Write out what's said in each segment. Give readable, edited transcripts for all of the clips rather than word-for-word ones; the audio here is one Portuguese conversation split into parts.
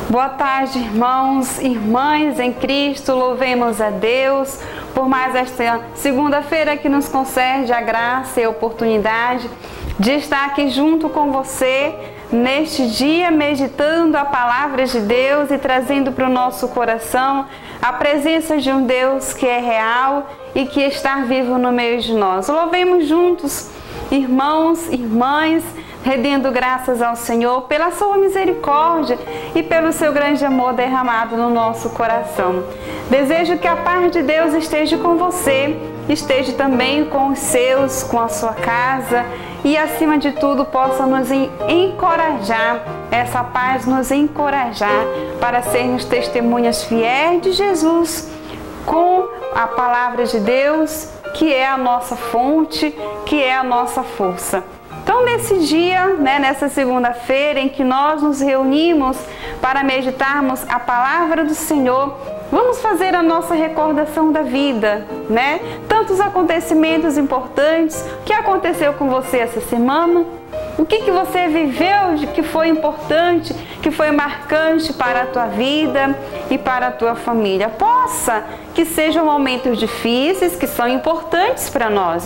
Boa tarde, irmãos e irmãs em Cristo, louvemos a Deus por mais esta segunda-feira que nos concede a graça e a oportunidade de estar aqui junto com você neste dia, meditando a palavra de Deus e trazendo para o nosso coração a presença de um Deus que é real e que está vivo no meio de nós. Louvemos juntos, irmãos e irmãs, rendendo graças ao Senhor pela sua misericórdia e pelo seu grande amor derramado no nosso coração. Desejo que a paz de Deus esteja com você, esteja também com os seus, com a sua casa e, acima de tudo, possa nos encorajar, essa paz nos encorajar para sermos testemunhas fiéis de Jesus com a palavra de Deus, que é a nossa fonte, que é a nossa força. Então, nesse dia, nessa segunda-feira em que nós nos reunimos para meditarmos a palavra do Senhor, vamos fazer a nossa recordação da vida, Tantos acontecimentos importantes. O que aconteceu com você essa semana? O que você viveu de que foi importante, que foi marcante para a tua vida e para a tua família? Possa que sejam momentos difíceis, que são importantes para nós,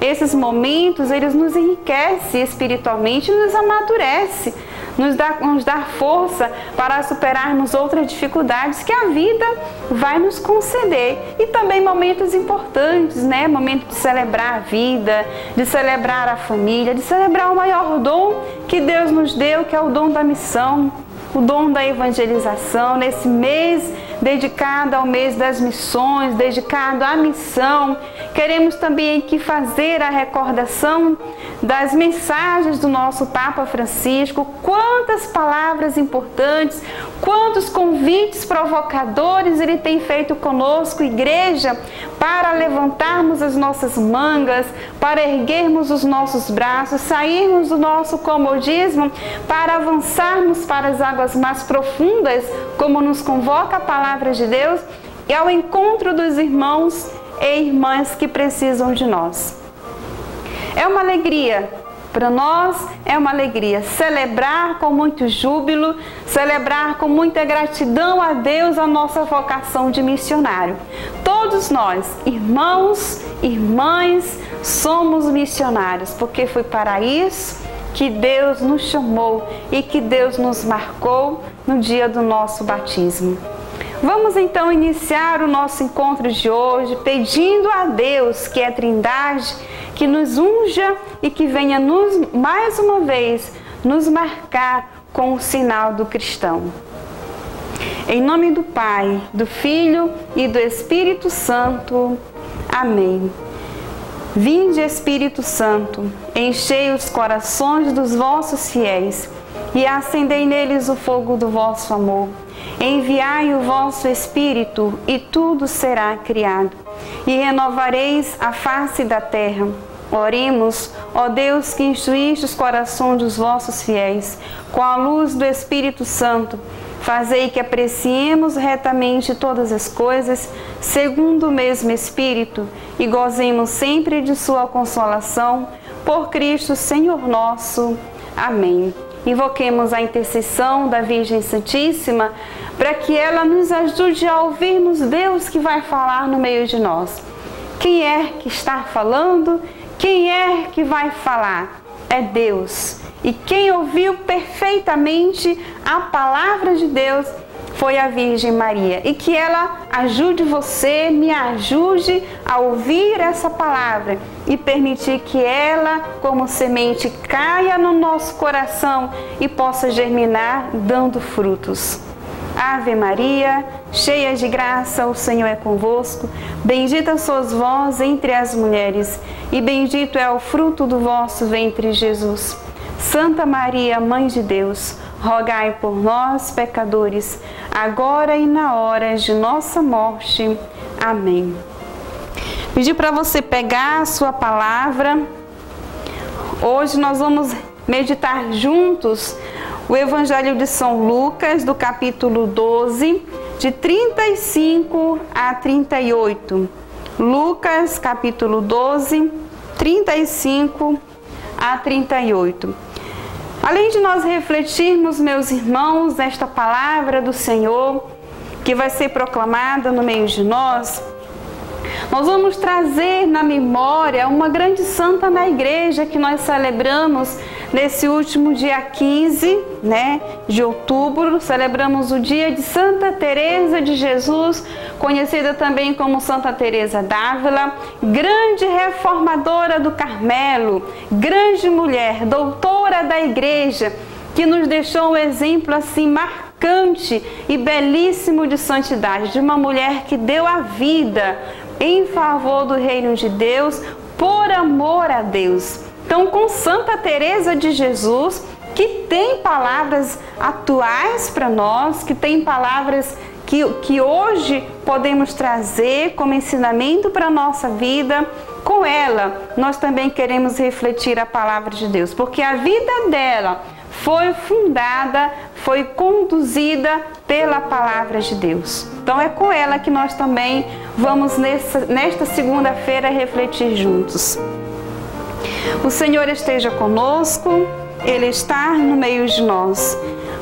Esses momentos, eles nos enriquecem espiritualmente, nos amadurece, nos dá força para superarmos outras dificuldades que a vida vai nos conceder. E também momentos importantes, Momento de celebrar a vida, de celebrar a família, de celebrar o maior dom que Deus nos deu, que é o dom da missão, o dom da evangelização, nesse mês dedicado ao mês das missões, dedicado à missão. Queremos também aqui fazer a recordação das mensagens do nosso Papa Francisco. Quantas palavras importantes, quantos convites provocadores ele tem feito conosco, igreja, para levantarmos as nossas mangas, para erguermos os nossos braços, sairmos do nosso comodismo, para avançarmos para as águas mais profundas, como nos convoca a palavra de Deus, e ao encontro dos irmãos e irmãs que precisam de nós. É uma alegria, para nós é uma alegria celebrar com muito júbilo, celebrar com muita gratidão a Deus a nossa vocação de missionário. Todos nós, irmãos, irmãs, somos missionários, porque foi para isso que Deus nos chamou e que Deus nos marcou no dia do nosso batismo. Vamos então iniciar o nosso encontro de hoje pedindo a Deus, que é a Trindade, que nos unja e que venha mais uma vez nos marcar com o sinal do cristão. Em nome do Pai, do Filho e do Espírito Santo. Amém. Vinde, Espírito Santo, enchei os corações dos vossos fiéis e acendei neles o fogo do vosso amor. Enviai o vosso Espírito e tudo será criado, e renovareis a face da terra. Oremos, ó Deus, que instruíste os corações dos vossos fiéis, com a luz do Espírito Santo, fazei que apreciemos retamente todas as coisas, segundo o mesmo Espírito, e gozemos sempre de sua consolação, por Cristo Senhor nosso. Amém. Invoquemos a intercessão da Virgem Santíssima para que ela nos ajude a ouvirmos Deus que vai falar no meio de nós. Quem é que está falando? Quem é que vai falar? É Deus. E quem ouviu perfeitamente a palavra de Deus foi a Virgem Maria. E que ela ajude você, me ajude a ouvir essa palavra e permitir que ela, como semente, caia no nosso coração e possa germinar dando frutos. Ave Maria, cheia de graça, o Senhor é convosco. Bendita sois vós entre as mulheres, e bendito é o fruto do vosso ventre, Jesus. Santa Maria, Mãe de Deus, rogai por nós, pecadores, agora e na hora de nossa morte. Amém. Pedi para você pegar a sua palavra. Hoje nós vamos meditar juntos o Evangelho de São Lucas, do capítulo 12, de 35 a 38. Lucas, capítulo 12, 35 a 38. Além de nós refletirmos, meus irmãos, esta palavra do Senhor, que vai ser proclamada no meio de nós vamos trazer na memória uma grande santa na igreja que nós celebramos nesse último dia 15, de outubro. Celebramos o dia de Santa Teresa de Jesus, conhecida também como Santa Teresa d'Ávila, grande reformadora do Carmelo, grande mulher, doutora da igreja, que nos deixou um exemplo assim marcante e belíssimo de santidade, de uma mulher que deu a vida em favor do reino de Deus, por amor a Deus. Então, com Santa Teresa de Jesus, que tem palavras atuais para nós, que tem palavras que hoje podemos trazer como ensinamento para a nossa vida, com ela nós também queremos refletir a palavra de Deus, porque a vida dela foi fundada, foi conduzida pela palavra de Deus. Então é com ela que nós também vamos nesta segunda-feira refletir juntos. O Senhor esteja conosco, Ele está no meio de nós.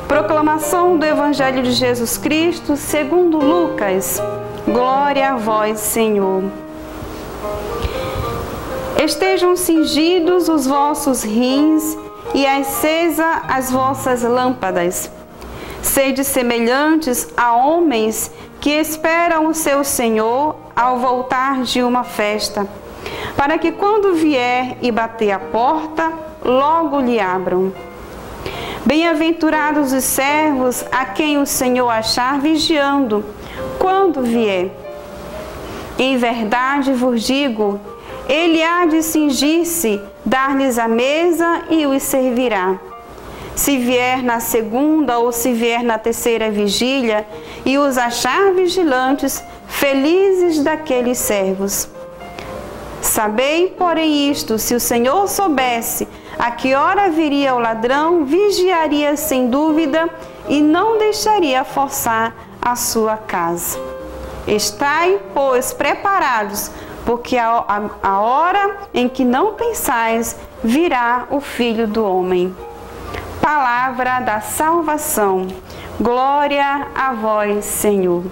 Proclamação do Evangelho de Jesus Cristo segundo Lucas. Glória a vós, Senhor. Estejam cingidos os vossos rins e acesa as vossas lâmpadas. Sede semelhantes a homens que esperam o seu Senhor ao voltar de uma festa, para que quando vier e bater a porta, logo lhe abram. Bem-aventurados os servos a quem o Senhor achar vigiando, quando vier. Em verdade vos digo, ele há de cingir-se, dar-lhes a mesa e os servirá. Se vier na segunda ou se vier na terceira vigília e os achar vigilantes, felizes daqueles servos. Sabei, porém, isto: se o Senhor soubesse a que hora viria o ladrão, vigiaria sem dúvida e não deixaria forçar a sua casa. Estai, pois, preparados, porque a hora em que não pensais virá o Filho do Homem. Palavra da salvação. Glória a vós, Senhor.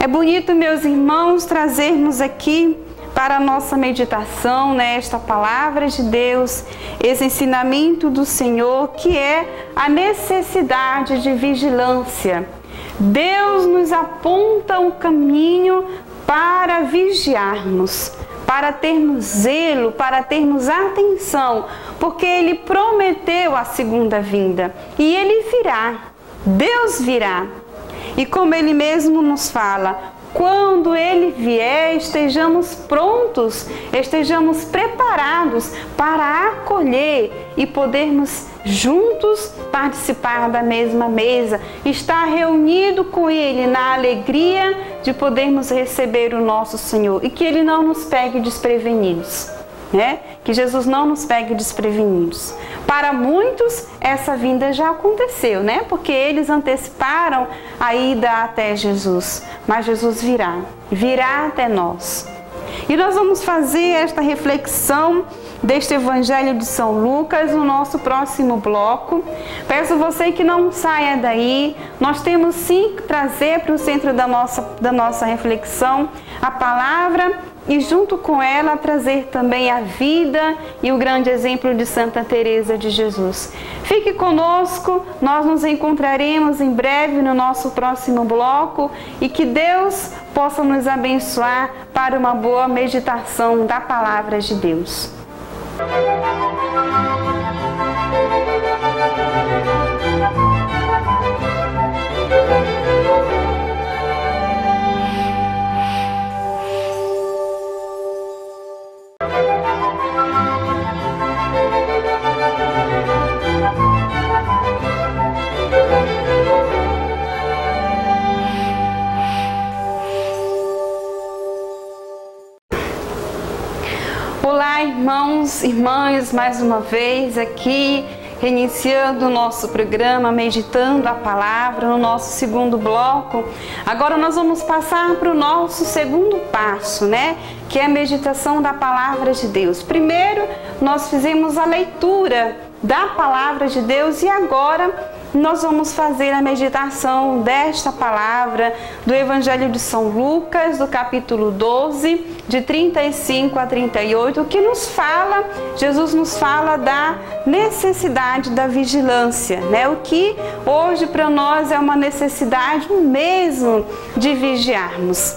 É bonito, meus irmãos, trazermos aqui para a nossa meditação nesta palavra de Deus, esse ensinamento do Senhor, que é a necessidade de vigilância. Deus nos aponta o caminho para vigiarmos, para termos zelo, para termos atenção, porque Ele prometeu a segunda vinda e Ele virá, Deus virá. E como Ele mesmo nos fala, quando Ele vier, estejamos prontos, estejamos preparados para acolher e podermos juntos participar da mesma mesa, estar reunido com Ele na alegria de podermos receber o nosso Senhor e que Ele não nos pegue desprevenidos, Que Jesus não nos pegue desprevenidos. Para muitos, essa vinda já aconteceu, Porque eles anteciparam a ida até Jesus. Mas Jesus virá até nós. E nós vamos fazer esta reflexão deste Evangelho de São Lucas no nosso próximo bloco. Peço você que não saia daí. Nós temos sim que trazer para o centro da nossa reflexão a palavra e junto com ela trazer também a vida e o grande exemplo de Santa Teresa de Jesus. Fique conosco, nós nos encontraremos em breve no nosso próximo bloco e que Deus possa nos abençoar para uma boa meditação da palavra de Deus. Olá, irmãos, irmãs, mais uma vez aqui, reiniciando o nosso programa, meditando a palavra, no nosso segundo bloco. Agora nós vamos passar para o nosso segundo passo, que é a meditação da palavra de Deus. Primeiro, nós fizemos a leitura da palavra de Deus. E agora nós vamos fazer a meditação desta palavra do Evangelho de São Lucas, do capítulo 12, de 35 a 38, que nos fala, Jesus nos fala da necessidade da vigilância, né? O que hoje para nós é uma necessidade mesmo de vigiarmos.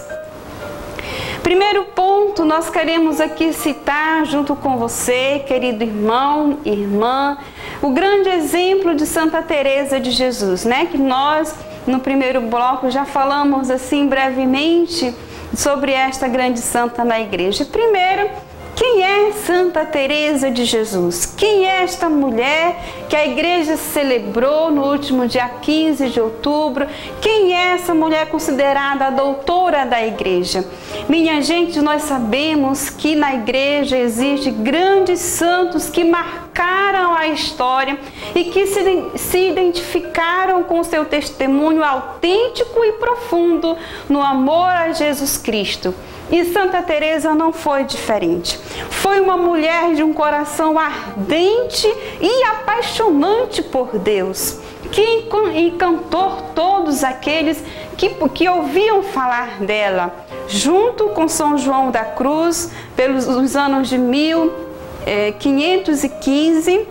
Primeiro ponto, nós queremos aqui citar junto com você, querido irmão e irmã, o grande exemplo de Santa Teresa de Jesus, né? Que nós, no primeiro bloco, já falamos assim brevemente sobre esta grande santa na igreja. Primeiro, quem é Santa Teresa de Jesus? Quem é esta mulher que a igreja celebrou no último dia 15 de outubro? Quem é essa mulher considerada a doutora da igreja? Minha gente, nós sabemos que na igreja existem grandes santos que marcaram a história e que se identificaram com seu testemunho autêntico e profundo no amor a Jesus Cristo. E Santa Teresa não foi diferente. Foi uma mulher de um coração ardente e apaixonante por Deus, que encantou todos aqueles que ouviam falar dela. Junto com São João da Cruz, pelos anos de 1515,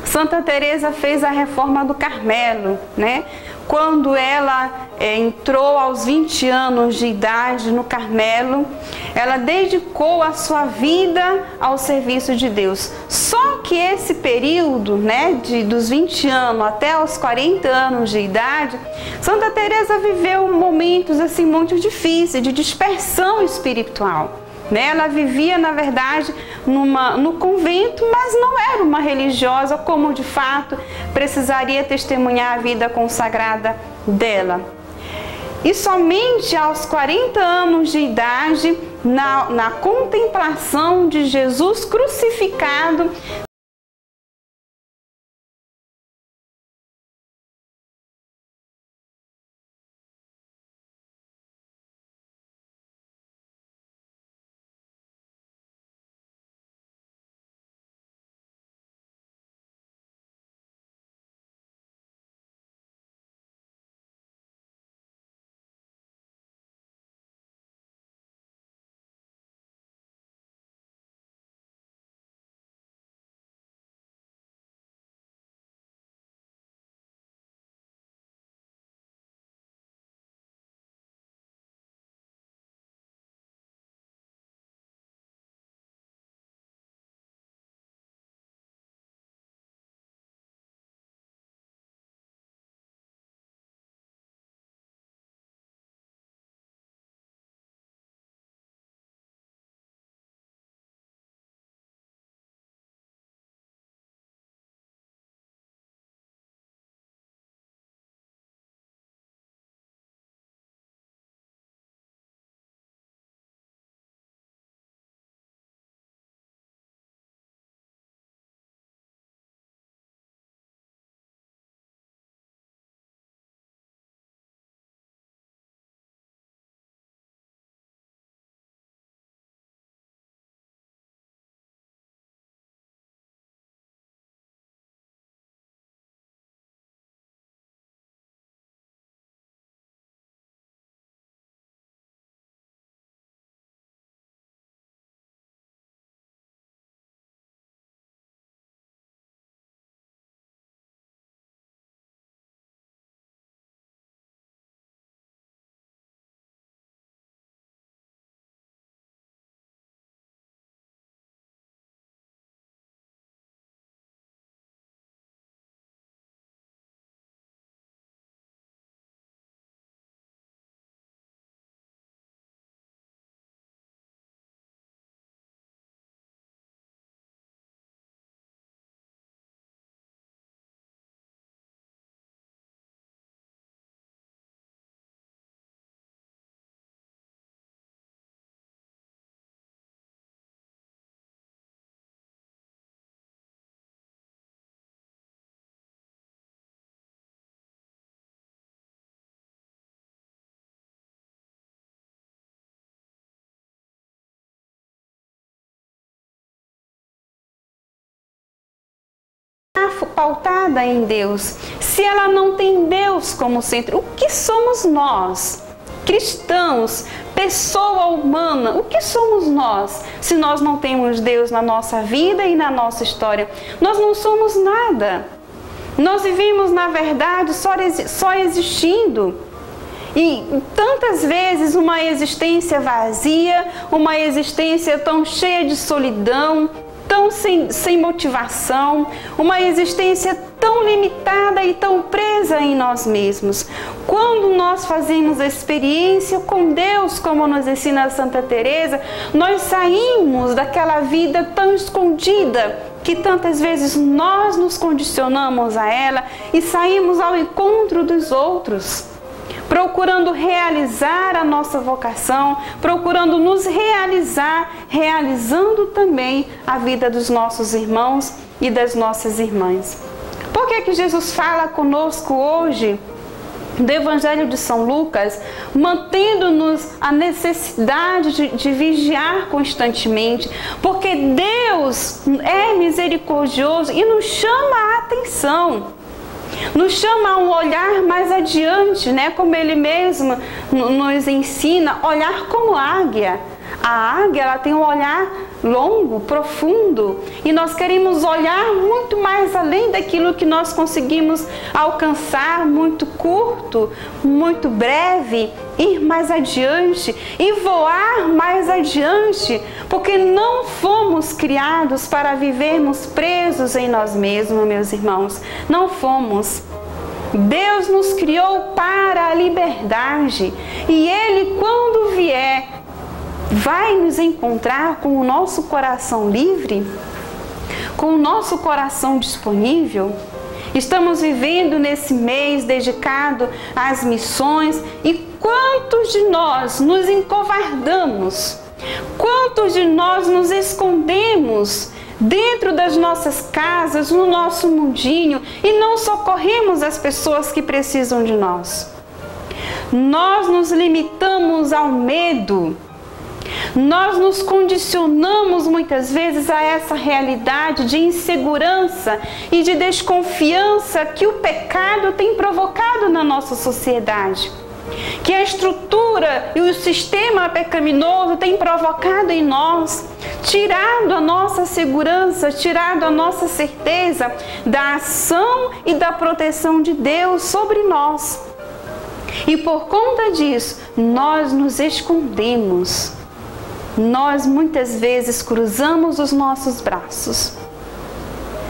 Santa Teresa fez a reforma do Carmelo, né? Quando ela entrou aos 20 anos de idade no Carmelo, ela dedicou a sua vida ao serviço de Deus. Só que esse período, né, dos 20 anos até os 40 anos de idade, Santa Teresa viveu momentos assim muito difíceis de dispersão espiritual. Ela vivia, na verdade, no convento, mas não era uma religiosa, como de fato precisaria testemunhar a vida consagrada dela. E somente aos 40 anos de idade, na contemplação de Jesus crucificado, está pautada em Deus, se ela não tem Deus como centro, o que somos nós, cristãos, pessoa humana, o que somos nós se nós não temos Deus na nossa vida e na nossa história? Nós não somos nada. Nós vivemos, na verdade, só existindo. E tantas vezes uma existência vazia, uma existência tão cheia de solidão, tão sem motivação, uma existência tão limitada e tão presa em nós mesmos. Quando nós fazemos a experiência com Deus, como nos ensina Santa Teresa, nós saímos daquela vida tão escondida que tantas vezes nós nos condicionamos a ela e saímos ao encontro dos outros, procurando realizar a nossa vocação, procurando nos realizar, realizando também a vida dos nossos irmãos e das nossas irmãs. Por que Jesus fala conosco hoje do Evangelho de São Lucas, mantendo-nos a necessidade de vigiar constantemente? Porque Deus é misericordioso e nos chama a atenção. Nos chama a um olhar mais adiante, né? Como Ele mesmo nos ensina, olhar como águia. A águia, ela tem um olhar longo, profundo, e nós queremos olhar muito mais além daquilo que nós conseguimos alcançar, muito curto, muito breve, ir mais adiante e voar mais adiante, porque não fomos criados para vivermos presos em nós mesmos, meus irmãos. Não fomos. Deus nos criou para a liberdade, e Ele, quando vier, vai nos encontrar com o nosso coração livre, com o nosso coração disponível. Estamos vivendo nesse mês dedicado às missões, e quantos de nós nos encovardamos? Quantos de nós nos escondemos dentro das nossas casas, no nosso mundinho, e não socorremos as pessoas que precisam de nós? Nós nos limitamos ao medo. Nós nos condicionamos muitas vezes a essa realidade de insegurança e de desconfiança que o pecado tem provocado na nossa sociedade, que a estrutura e o sistema pecaminoso tem provocado em nós, tirado a nossa segurança, tirado a nossa certeza da ação e da proteção de Deus sobre nós. E por conta disso, nós nos escondemos. Nós muitas vezes cruzamos os nossos braços,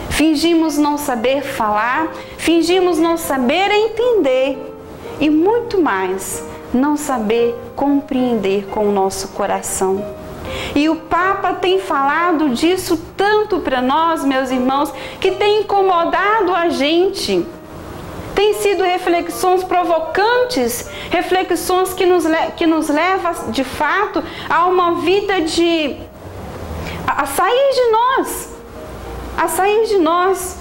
fingimos não saber falar, fingimos não saber entender e muito mais, não saber compreender com o nosso coração. E o Papa tem falado disso tanto para nós, meus irmãos, que tem incomodado a gente. Tem sido reflexões provocantes, reflexões que nos levam, de fato, a uma vida a sair de nós.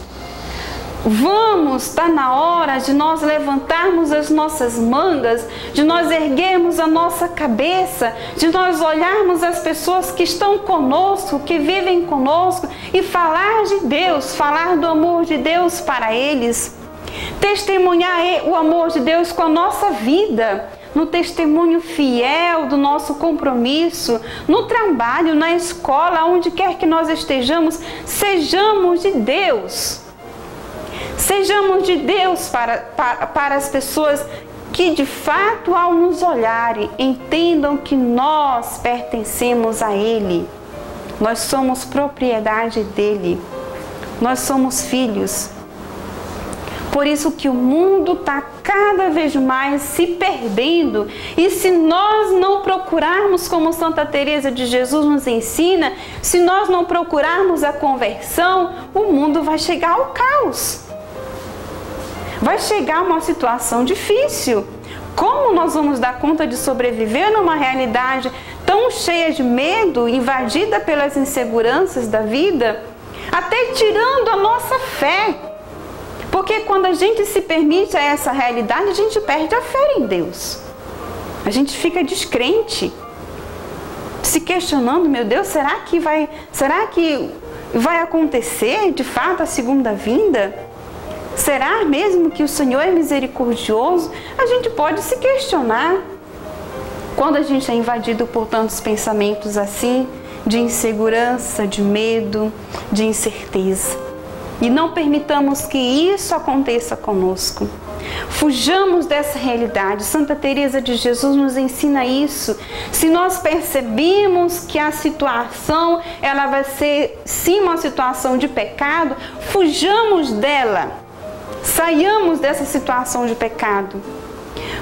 Está na hora de nós levantarmos as nossas mangas, de nós erguermos a nossa cabeça, de nós olharmos as pessoas que estão conosco, que vivem conosco, e falar de Deus, falar do amor de Deus para eles. Testemunhar o amor de Deus com a nossa vida, no testemunho fiel do nosso compromisso, no trabalho, na escola, onde quer que nós estejamos, sejamos de Deus. Sejamos de Deus para as pessoas que de fato, ao nos olharem, entendam que nós pertencemos a Ele. Nós somos propriedade dEle. Nós somos filhos. Por isso que o mundo está cada vez mais se perdendo. E se nós não procurarmos, como Santa Teresa de Jesus nos ensina, se nós não procurarmos a conversão, o mundo vai chegar ao caos. Vai chegar a uma situação difícil. Como nós vamos dar conta de sobreviver numa realidade tão cheia de medo, invadida pelas inseguranças da vida, até tirando a nossa fé? Porque quando a gente se permite a essa realidade, a gente perde a fé em Deus. A gente fica descrente, se questionando, meu Deus, será que Vai acontecer de fato a segunda vinda? Será mesmo que o Senhor é misericordioso? A gente pode se questionar quando a gente é invadido por tantos pensamentos assim, de insegurança, de medo, de incerteza. E não permitamos que isso aconteça conosco. Fujamos dessa realidade. Santa Teresa de Jesus nos ensina isso. Se nós percebemos que a situação ela vai ser sim uma situação de pecado, fujamos dela. Saiamos dessa situação de pecado.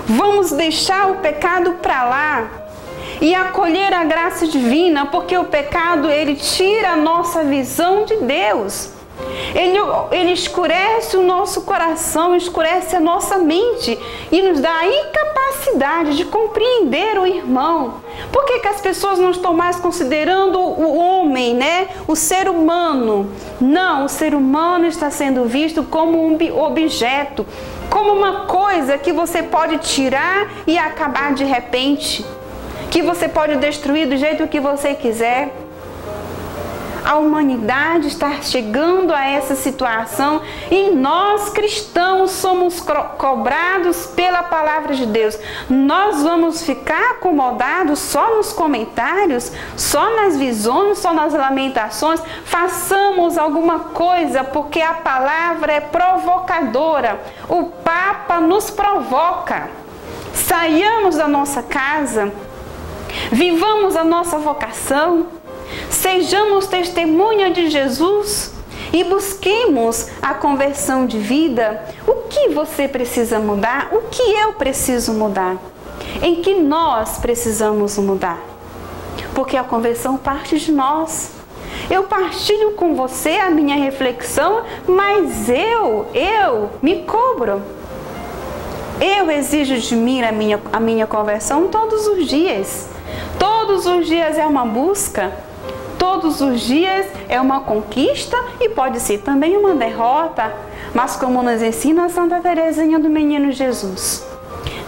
Vamos deixar o pecado para lá e acolher a graça divina, porque o pecado ele tira a nossa visão de Deus. Ele escurece o nosso coração, escurece a nossa mente e nos dá a incapacidade de compreender o irmão. Por que as pessoas não estão mais considerando o homem, né? O ser humano? Não, o ser humano está sendo visto como um objeto, como uma coisa que você pode tirar e acabar de repente, que você pode destruir do jeito que você quiser. A humanidade está chegando a essa situação e nós cristãos somos cobrados pela palavra de Deus. Nós vamos ficar acomodados só nos comentários, só nas visões, só nas lamentações. Façamos alguma coisa, porque a palavra é provocadora. O Papa nos provoca. Saiamos da nossa casa, vivamos a nossa vocação, sejamos testemunha de Jesus e busquemos a conversão de vida. O que você precisa mudar? O que eu preciso mudar? Em que nós precisamos mudar? Porque a conversão parte de nós. Eu partilho com você a minha reflexão, mas eu me cobro. Eu exijo de mim a minha conversão todos os dias. Todos os dias é uma busca. Todos os dias é uma conquista e pode ser também uma derrota. Mas como nos ensina Santa Teresinha do Menino Jesus,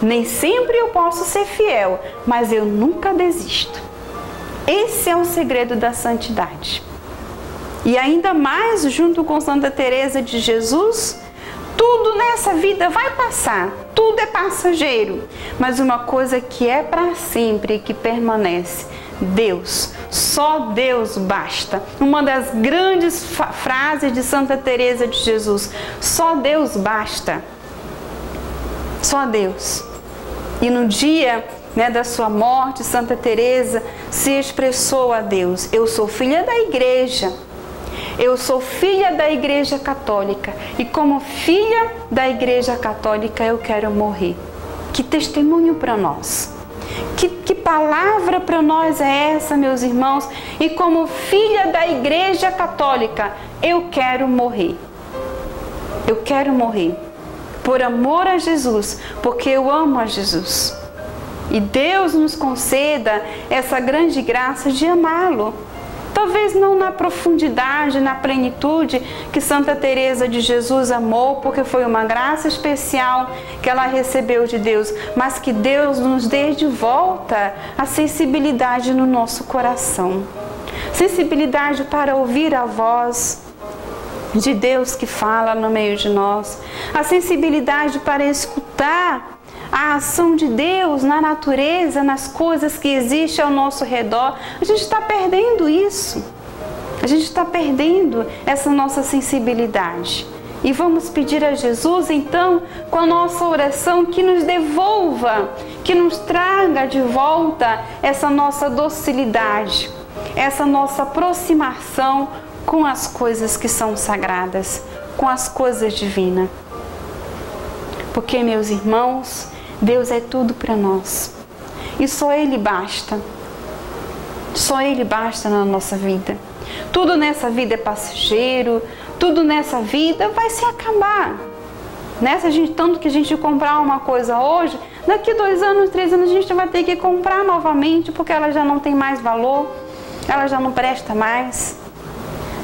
nem sempre eu posso ser fiel, mas eu nunca desisto. Esse é o segredo da santidade. E ainda mais junto com Santa Teresa de Jesus, tudo nessa vida vai passar, tudo é passageiro, mas uma coisa que é para sempre e que permanece: Deus, só Deus basta. Uma das grandes frases de Santa Teresa de Jesus: só Deus basta. Só Deus. E no dia, da sua morte, Santa Teresa se expressou a Deus: eu sou filha da igreja. Eu sou filha da Igreja Católica e como filha da Igreja Católica eu quero morrer. Que testemunho para nós! Que palavra para nós é essa, meus irmãos? E como filha da Igreja Católica, eu quero morrer. Eu quero morrer por amor a Jesus, porque eu amo a Jesus. E Deus nos conceda essa grande graça de amá-lo. Talvez não na profundidade, na plenitude que Santa Teresa de Jesus amou, porque foi uma graça especial que ela recebeu de Deus, mas que Deus nos dê de volta a sensibilidade no nosso coração. Sensibilidade para ouvir a voz de Deus que fala no meio de nós. A sensibilidade para escutar a ação de Deus na natureza, nas coisas que existem ao nosso redor. A gente está perdendo isso. A gente está perdendo essa nossa sensibilidade. E vamos pedir a Jesus, então, com a nossa oração, que nos devolva, que nos traga de volta essa nossa docilidade, essa nossa aproximação com as coisas que são sagradas, com as coisas divinas. Porque, meus irmãos, Deus é tudo para nós. E só Ele basta. Só Ele basta na nossa vida. Tudo nessa vida é passageiro, tudo nessa vida vai se acabar. Tanto que a gente comprar uma coisa hoje, daqui 2 anos, 3 anos, a gente vai ter que comprar novamente, porque ela já não tem mais valor, ela já não presta mais.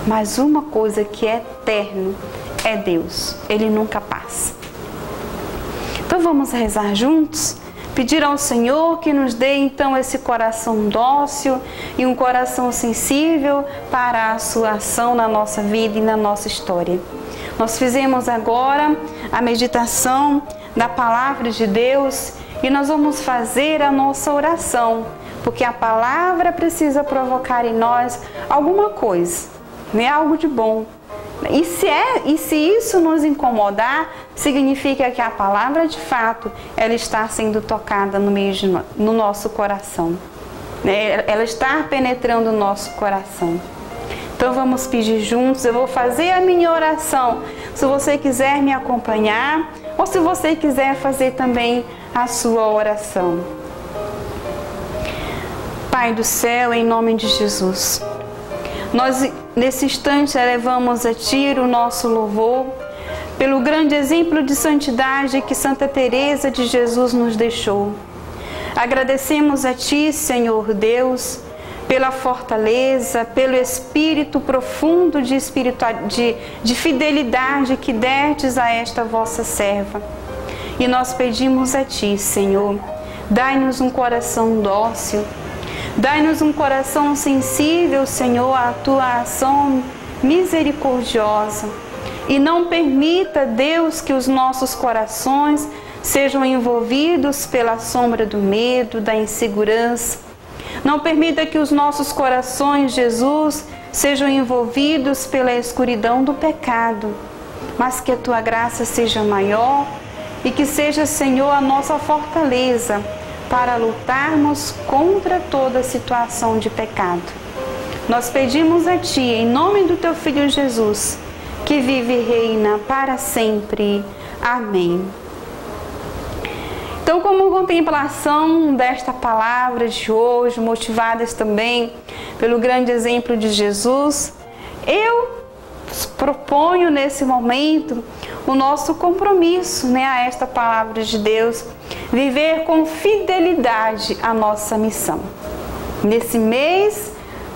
Mas uma coisa que é eterno é Deus. Ele nunca passa. Então vamos rezar juntos, Pedir ao Senhor que nos dê então esse coração dócil e um coração sensível para a sua ação na nossa vida e na nossa história. Nós fizemos agora a meditação da palavra de Deus e nós vamos fazer a nossa oração, porque a palavra precisa provocar em nós alguma coisa, né? Algo de bom. E se isso nos incomodar, significa que a palavra de fato ela está sendo tocada no nosso coração, né? Ela está penetrando o nosso coração. Então vamos pedir juntos. Eu vou fazer a minha oração. Se você quiser me acompanhar ou se você quiser fazer também a sua oração. Pai do céu, em nome de Jesus, nós nesse instante elevamos a Ti o nosso louvor pelo grande exemplo de santidade que Santa Teresa de Jesus nos deixou. Agradecemos a Ti, Senhor Deus, pela fortaleza, pelo espírito profundo de fidelidade que destes a esta vossa serva. E nós pedimos a Ti, Senhor, dai-nos um coração dócil, dai-nos um coração sensível, Senhor, à Tua ação misericordiosa. E não permita, Deus, que os nossos corações sejam envolvidos pela sombra do medo, da insegurança. Não permita que os nossos corações, Jesus, sejam envolvidos pela escuridão do pecado, mas que a Tua graça seja maior e que seja, Senhor, a nossa fortaleza para lutarmos contra toda situação de pecado. Nós pedimos a Ti, em nome do Teu Filho Jesus, que vive e reina para sempre. Amém. Então, como contemplação desta palavra de hoje, motivadas também pelo grande exemplo de Jesus, eu proponho nesse momento o nosso compromisso, né, a esta palavra de Deus, viver com fidelidade a nossa missão. Nesse mês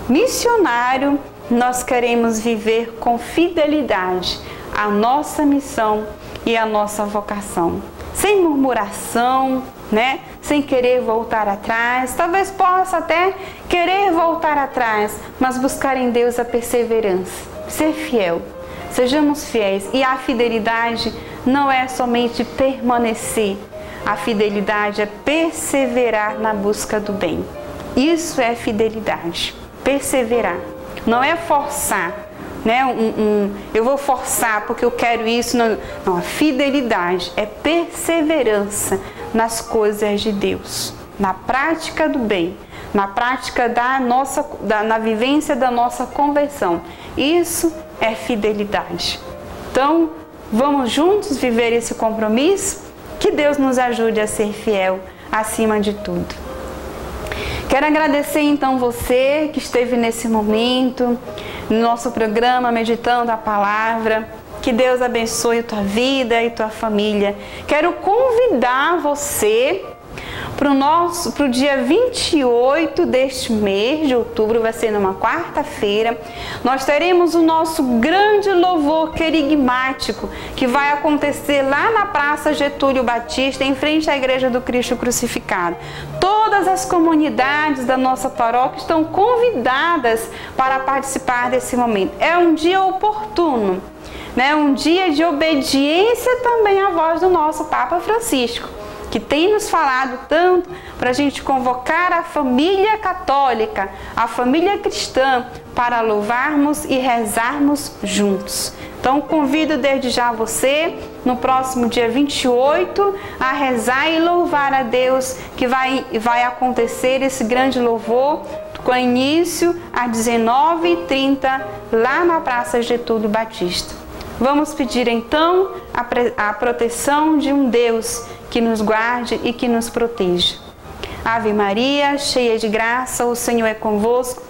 missionário, nós queremos viver com fidelidade a nossa missão e a nossa vocação. Sem murmuração, né? Sem querer voltar atrás. Talvez possa até querer voltar atrás, mas buscar em Deus a perseverança. Ser fiel. Sejamos fiéis. E a fidelidade não é somente permanecer. A fidelidade é perseverar na busca do bem. Isso é fidelidade. Perseverar. Não é forçar. Né? Eu vou forçar porque eu quero isso. Não, a fidelidade é perseverança nas coisas de Deus, na prática do bem, na prática na vivência da nossa conversão. Isso é fidelidade. Então, vamos juntos viver esse compromisso? Que Deus nos ajude a ser fiel acima de tudo. Quero agradecer então você que esteve nesse momento no nosso programa Meditando a Palavra. Que Deus abençoe a tua vida e tua família. Quero convidar você para o dia 28 deste mês de outubro, vai ser numa quarta-feira. Nós teremos o nosso grande louvor querigmático, que vai acontecer lá na Praça Getúlio Batista, em frente à Igreja do Cristo Crucificado. Todas as comunidades da nossa paróquia estão convidadas para participar desse momento. É um dia oportuno, né? Um dia de obediência também à voz do nosso Papa Francisco, que tem nos falado tanto para a gente convocar a família católica, a família cristã, para louvarmos e rezarmos juntos. Então, convido desde já você, no próximo dia 28, a rezar e louvar a Deus, que vai acontecer esse grande louvor, com início às 19h30, lá na Praça Getúlio Batista. Vamos pedir então a proteção de um Deus que nos guarde e que nos proteja. Ave Maria, cheia de graça, o Senhor é convosco.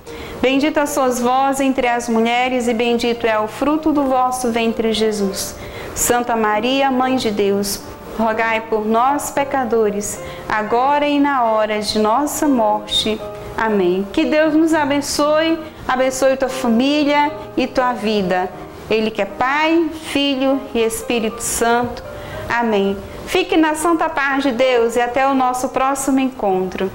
Bendita sois vós entre as mulheres e bendito é o fruto do vosso ventre, Jesus. Santa Maria, Mãe de Deus, rogai por nós, pecadores, agora e na hora de nossa morte. Amém. Que Deus nos abençoe, abençoe tua família e tua vida. Ele que é Pai, Filho e Espírito Santo. Amém. Fique na santa paz de Deus e até o nosso próximo encontro.